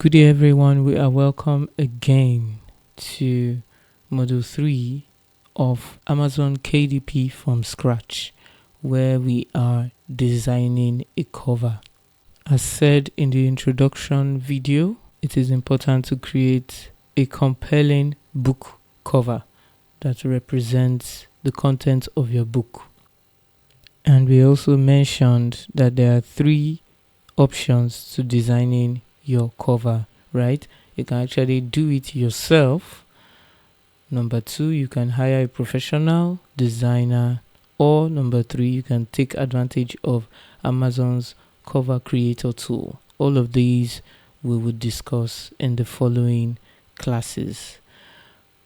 Good day everyone, we are welcome again to Module 3 of Amazon KDP from scratch, where we are designing a cover. As said in the introduction video, it is important to create a compelling book cover that represents the content of your book. And we also mentioned that there are 3 options to designing your cover, right? You can actually do it yourself. Number 2, you can hire a professional designer, or number 3, you can take advantage of Amazon's cover creator tool. All of these we will discuss in the following classes.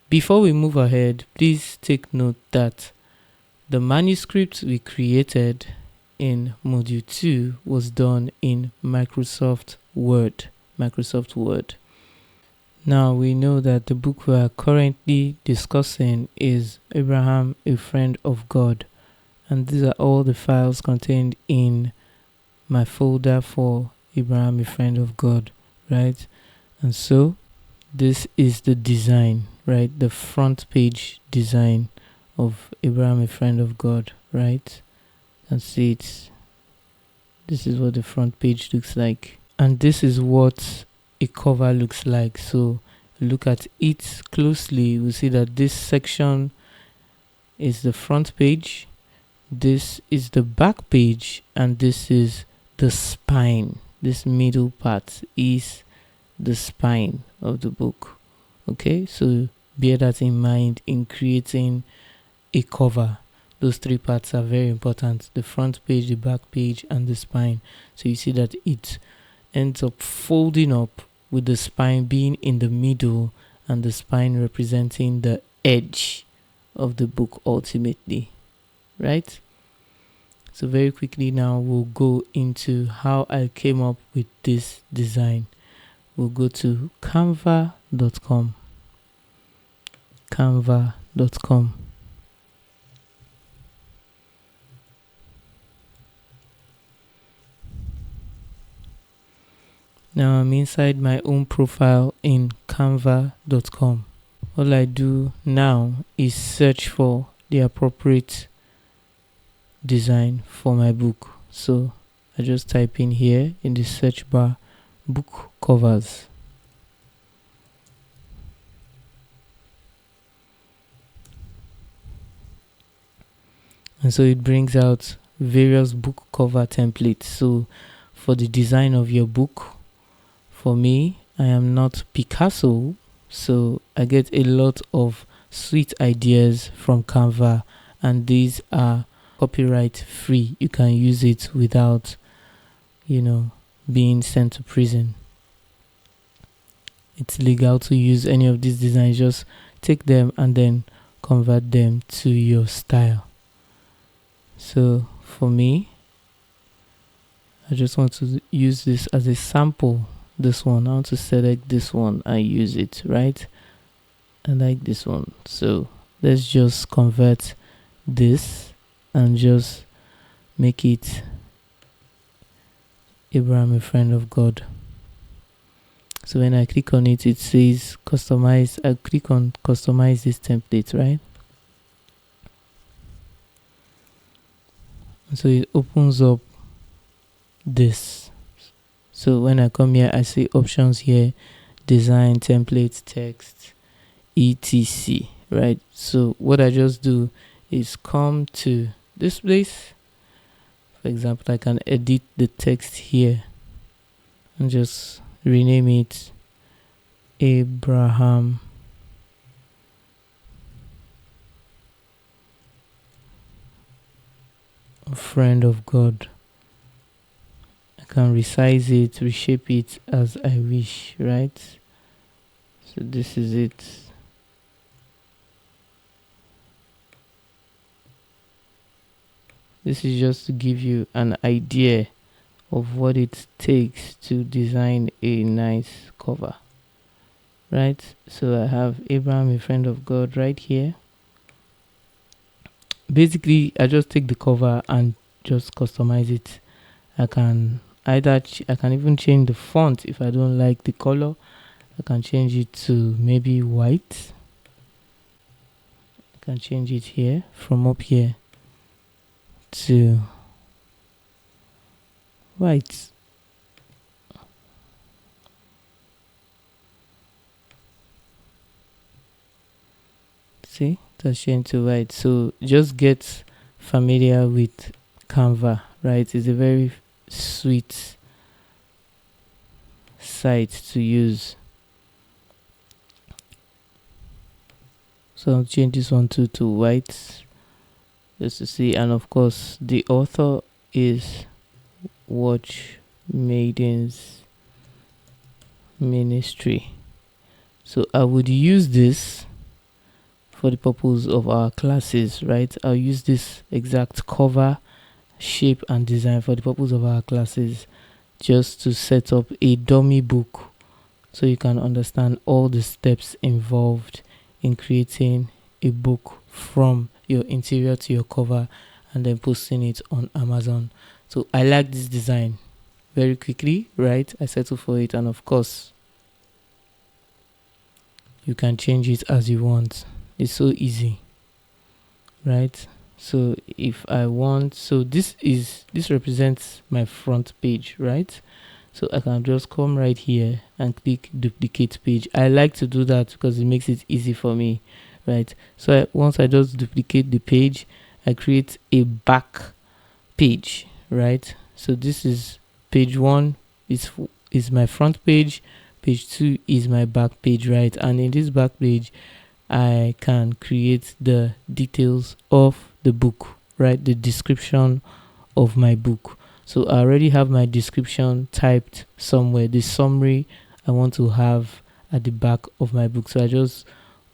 Before we move ahead, please take note that the manuscript we created in Module 2 was done in Microsoft Word. Now we know that the book we are currently discussing is Abraham, a Friend of God, and these are all the files contained in my folder for Abraham, a Friend of God, right? And so this is the design, right? The front page design of Abraham, a Friend of God, right? And see it. This is what the front page looks like, and this is what a cover looks like. So look at it closely, we'll see that this section is the front page, this is the back page, and this is the spine. This middle part is the spine of the book. Okay, so bear that in mind in creating a cover. Those 3 parts are very important: the front page, the back page, and the spine. So you see that it ends up folding up with the spine being in the middle and the spine representing the edge of the book ultimately, right? So very quickly now we'll go into how I came up with this design. We'll go to canva.com. Now I'm inside my own profile in canva.com. All I do now is search for the appropriate design for my book. So I just type in here in the search bar, book covers. And so it brings out various book cover templates. So for the design of your book, for me, I am not Picasso, so I get a lot of sweet ideas from Canva, and these are copyright free. You can use it without, being sent to prison. It's legal to use any of these designs. Just take them and then convert them to your style. So for me, I just want to use this as a sample. This one, I want to select this one and use it, right? I like this one, so let's just convert this and just make it Abraham, a Friend of God. So when I click on it, it says customize. I click on customize this template, right? So it opens up this. So when I come here, I see options here: design, template, text, etc. Right? So what I just do is come to this place. For example, I can edit the text here and just rename it Abraham, a Friend of God. I can resize it, reshape it as I wish, right? So this is it. This is just to give you an idea of what it takes to design a nice cover, right? So I have Abraham, a Friend of God, right here. Basically, I just take the cover and just customize it. I can either I can even change the font. If I don't like the color, I can change it to maybe white. I can change it here, from up here to white. See, that's changed to white. So just get familiar with Canva, right? It's a very sweet site to use. So I'll change this one to white just to see. And of course, the author is Watch Maidens Ministry. So I would use this for the purpose of our classes, right? I'll use this exact cover, shape and design for the purpose of our classes, just to set up a dummy book so you can understand all the steps involved in creating a book from your interior to your cover and then posting it on Amazon. So I like this design. Very quickly, right? I settle for it, and of course you can change it as you want. It's so easy, right? So if I want, so this represents my front page, right? So I can just come right here and click duplicate page. I like to do that because it makes it easy for me, right? So once I just duplicate the page, I create a back page, right? So this is page 1 is my front page, page 2 is my back page, right? And in this back page I can create the details of the book, right? The description of my book. So I already have my description typed somewhere, the summary I want to have at the back of my book. So I just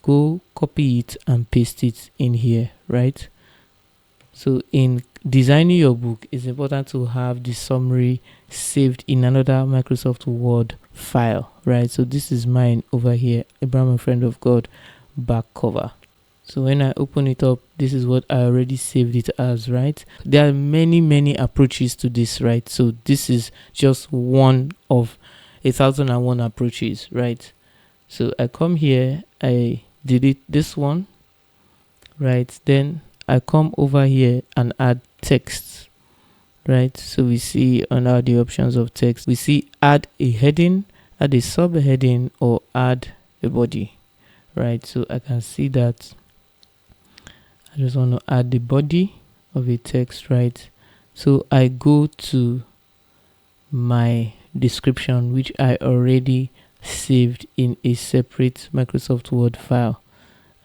go copy it and paste it in here, right? So in designing your book, it's important to have the summary saved in another Microsoft Word file, right? So this is mine over here, Abraham, a friend of God, back cover. So when I open it up, this is what I already saved it as, right? There are many approaches to this, right? So this is just one of 1,001 approaches, right? So I come here, I delete this one, right? Then I come over here and add text, right? So we see under the options of text, we see add a heading, add a subheading, or add a body, right? So I can see that I just want to add the body of a text, right? So I go to my description, which I already saved in a separate Microsoft Word file.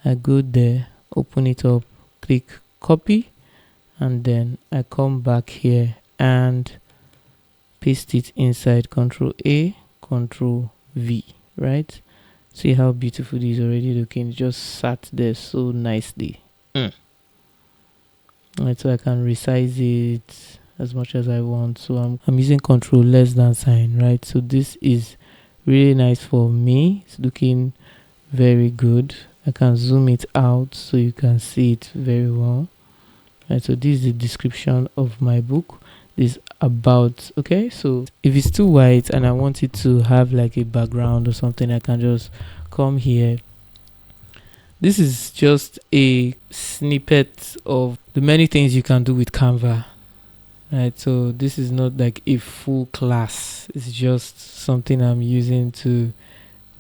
I go there, open it up, click copy, and then I come back here and paste it inside. Control A, Control V, right? See how beautiful this is already looking. It just sat there so nicely. Right, so I can resize it as much as I want. So I'm using control less than sign, right? So this is really nice for me. It's looking very good. I can zoom it out so you can see it very well. Right, so this is the description of my book. This about, okay, so if it's too white and I want it to have like a background or something, I can just come here. This is just a snippet of the many things you can do with Canva, right? So this is not like a full class. It's just something I'm using to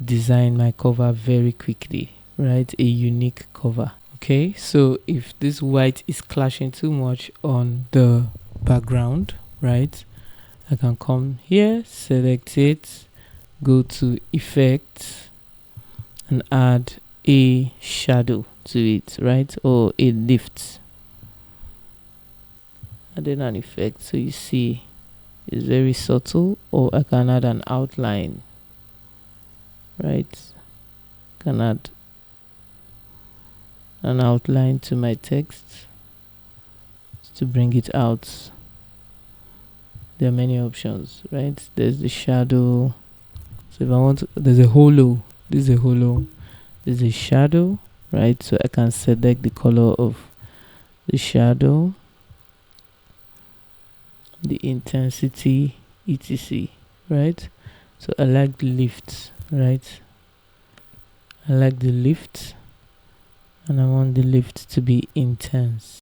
design my cover very quickly, right? A unique cover. Okay, so if this white is clashing too much on the background, right, I can come here, select it, go to effect and add a shadow to it, right, or a lift, and then an effect. So you see it's very subtle. Or I can add an outline, right? Can add an outline to my text to bring it out. There are many options, right? There's the shadow. So if I want to, there's a holo. This is a holo. There's a shadow, right? So I can select the color of the shadow, the intensity etc, right? So I like the lift, right? I like the lift, and I want the lift to be intense.